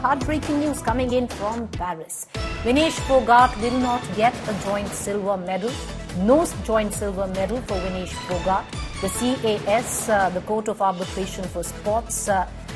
heartbreaking news coming in from Paris. Vinesh Phogat will not get a joint silver medal. No joint silver medal for Vinesh Phogat. The CAS, the Court of Arbitration for Sports,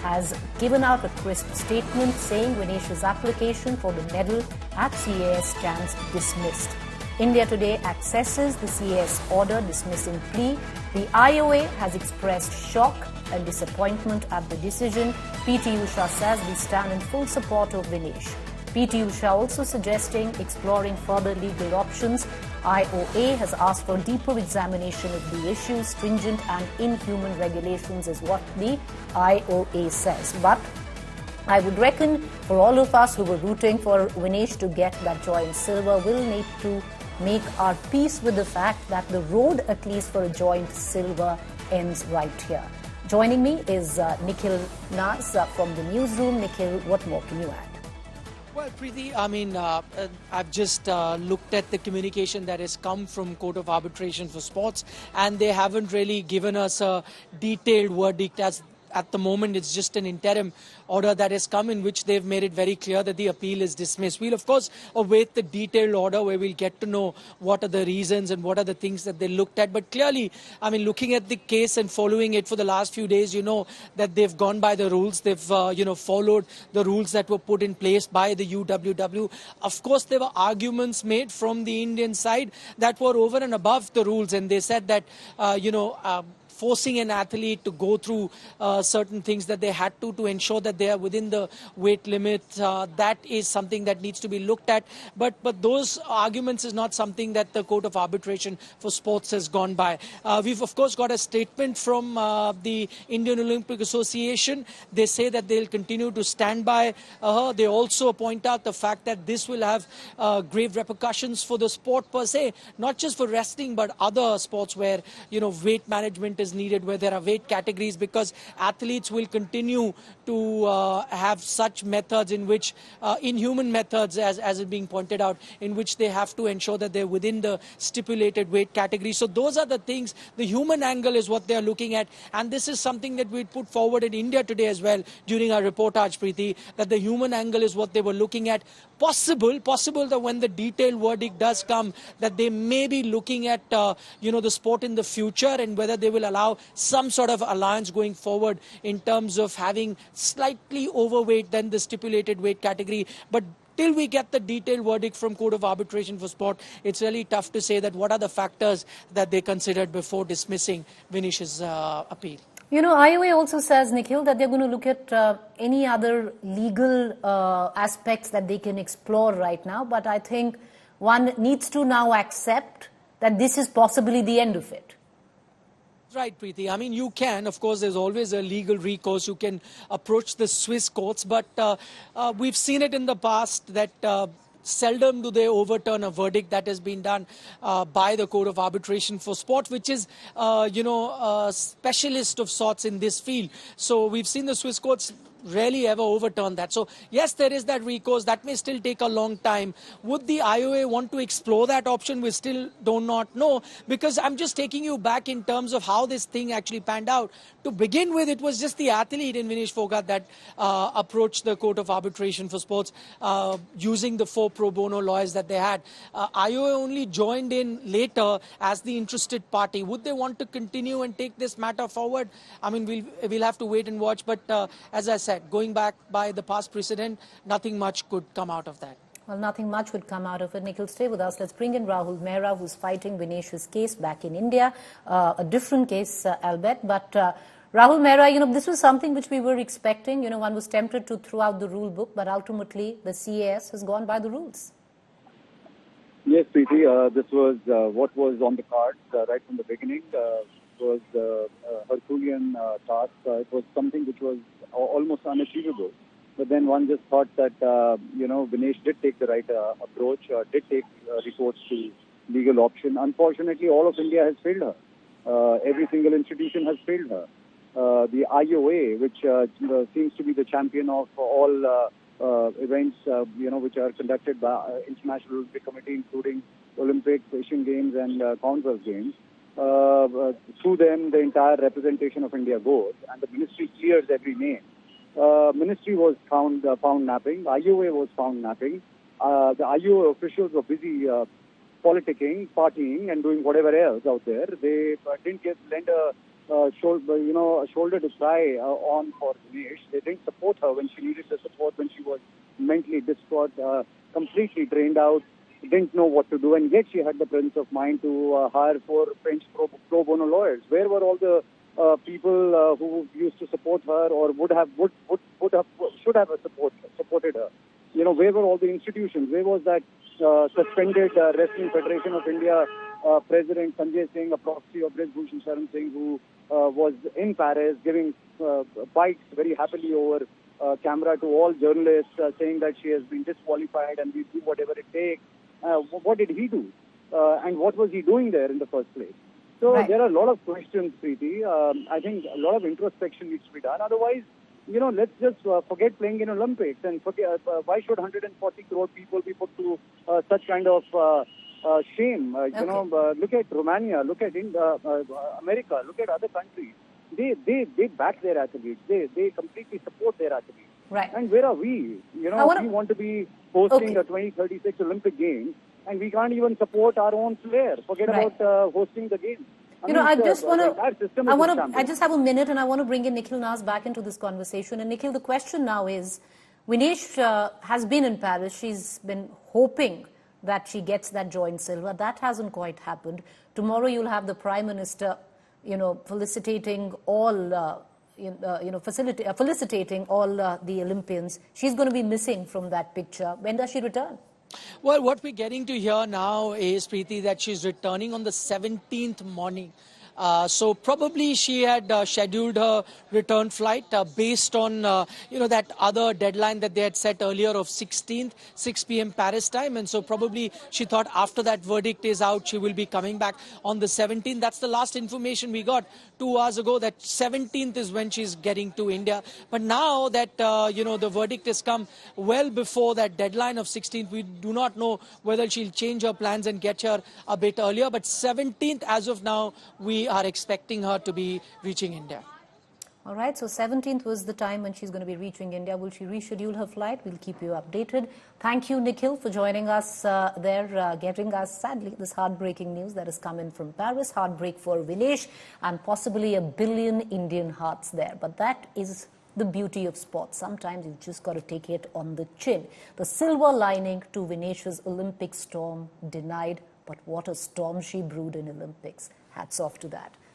has given out a crisp statement saying Vinesh's application for the medal at CAS stands dismissed. India today accesses the CAS order dismissing plea. The IOA has expressed shock and disappointment at the decision. PT Usha says we stand in full support of Vinesh. PT Usha also suggesting exploring further legal options. IOA has asked for deeper examination of the issue. Stringent and inhuman regulations is what the IOA says. But I would reckon for all of us who were rooting for Vinesh to get that joint silver, we'll need to make our peace with the fact that the road, at least for a joint silver, ends right here. Joining me is Nikhil Nas from the newsroom. Nikhil, what more can you add? Well, Preeti, I mean, I've just looked at the communication that has come from Court of Arbitration for Sports, and they haven't really given us a detailed verdict as at the moment. It's just an interim order that has come in which they've made it very clear that the appeal is dismissed. We'll, of course, await the detailed order where we'll get to know what are the reasons and what are the things that they looked at. But clearly, I mean, looking at the case and following it for the last few days, you know that they've gone by the rules. They've, followed the rules that were put in place by the UWW. Of course, there were arguments made from the Indian side that were over and above the rules. And they said that, forcing an athlete to go through certain things that they had to ensure that they are within the weight limit, that is something that needs to be looked at. But those arguments is not something that the Court of Arbitration for Sports has gone by. We've, of course, got a statement from the Indian Olympic Association. They say that they'll continue to stand by her. They also point out the fact that this will have grave repercussions for the sport per se, not just for wrestling, but other sports where, weight management is needed, where there are weight categories, because athletes will continue to have such methods in which inhuman methods, as is being pointed out, in which they have to ensure that they're within the stipulated weight category. So those are the things. The human angle is what they're looking at, and this is something that we put forward in India today as well during our reportage, Preeti, that the human angle is what they were looking at. Possible that when the detailed verdict does come, that they may be looking at the sport in the future and whether they will allow some sort of alliance going forward in terms of having slightly overweight than the stipulated weight category. But till we get the detailed verdict from Court of Arbitration for Sport, it's really tough to say that what are the factors that they considered before dismissing Vinesh's appeal. IOA also says, Nikhil, that they're going to look at any other legal aspects that they can explore right now. But I think one needs to now accept that this is possibly the end of it. Right, Preeti. I mean, you can, of course, there's always a legal recourse. You can approach the Swiss courts, but we've seen it in the past that seldom do they overturn a verdict that has been done by the Court of Arbitration for Sport, which is, a specialist of sorts in this field. So we've seen the Swiss courts rarely ever overturn that. So yes, there is that recourse. That may still take a long time. Would the IOA want to explore that option? We still do not know, because I'm just taking you back in terms of how this thing actually panned out. To begin with, it was just the athlete in Vinesh Phogat that approached the Court of Arbitration for Sports using the 4 pro bono lawyers that they had. IOA only joined in later as the interested party. Would they want to continue and take this matter forward? I mean, we'll have to wait and watch. But as I said, going back by the past precedent, nothing much could come out of that. Well, nothing much would come out of it. Nikhil, stay with us. Let's bring in Rahul Mehra, who's fighting Vinesh's case back in India. A different case, albeit. But Rahul Mehra, this was something which we were expecting. One was tempted to throw out the rule book, but ultimately the CAS has gone by the rules. Yes, Preeti, this was what was on the cards right from the beginning. It was a Herculean task. It was something which was almost unachievable. But then one just thought that, Vinesh did take the right approach, did take recourse to legal option. Unfortunately, all of India has failed her. Every single institution has failed her. The IOA, which seems to be the champion of all events, which are conducted by International Olympic Committee, including Olympics, Asian Games and Commonwealth Games. Through them, the entire representation of India goes, and the ministry clears every name. Ministry was found napping. IOA was found napping. The IOA officials were busy politicking, partying, and doing whatever else out there. They didn't lend a shoulder to cry on for Vinesh. They didn't support her when she needed the support, when she was mentally distraught, completely drained out, didn't know what to do, and yet she had the presence of mind to hire 4 French pro bono lawyers. Where were all the people who used to support her or should have supported her? Where were all the institutions? Where was that suspended Wrestling Federation of India President Sanjay Singh, a proxy of Brij Bhushan Sharan Singh, who was in Paris giving bites very happily over camera to all journalists, saying that she has been disqualified and we do whatever it takes. What did he do? And what was he doing there in the first place? So there are a lot of questions, Preeti. I think a lot of introspection needs to be done. Otherwise, let's just forget playing in Olympics and forget, why should 140 crore people be put to such kind of shame? Look at Romania, look at America, look at other countries. They back their athletes. They completely support their athletes. Right. And where are we? We want to be hosting the 2036 Olympic Games, and we can't even support our own flair. Forget about hosting the games. I just have a minute, and I want to bring in Nikhil Nas back into this conversation. And Nikhil, the question now is, Vinesh has been in Paris. She's been hoping that she gets that joint silver. That hasn't quite happened. Tomorrow you'll have the Prime Minister, felicitating all, felicitating all the Olympians. She's going to be missing from that picture. When does she return? Well, what we're getting to hear now is, Preeti, that she's returning on the 17th morning. So probably she had scheduled her return flight based on, that other deadline that they had set earlier of 16th, 6 p.m. Paris time. And so probably she thought after that verdict is out, she will be coming back on the 17th. That's the last information we got 2 hours ago, that 17th is when she's getting to India. But now that, the verdict has come well before that deadline of 16th, we do not know whether she'll change her plans and get here a bit earlier. But 17th, as of now, we are expecting her to be reaching India. All right, so 17th was the time when she's going to be reaching India. Will she reschedule her flight? We'll keep you updated. Thank you, Nikhil, for joining us getting us, sadly, this heartbreaking news that has come in from Paris. Heartbreak for Vinesh and possibly 1 billion Indian hearts there. But that is the beauty of sports. Sometimes you've just got to take it on the chin. The silver lining to Vinesh's Olympic storm denied, but what a storm she brewed in Olympics. Hats off to that.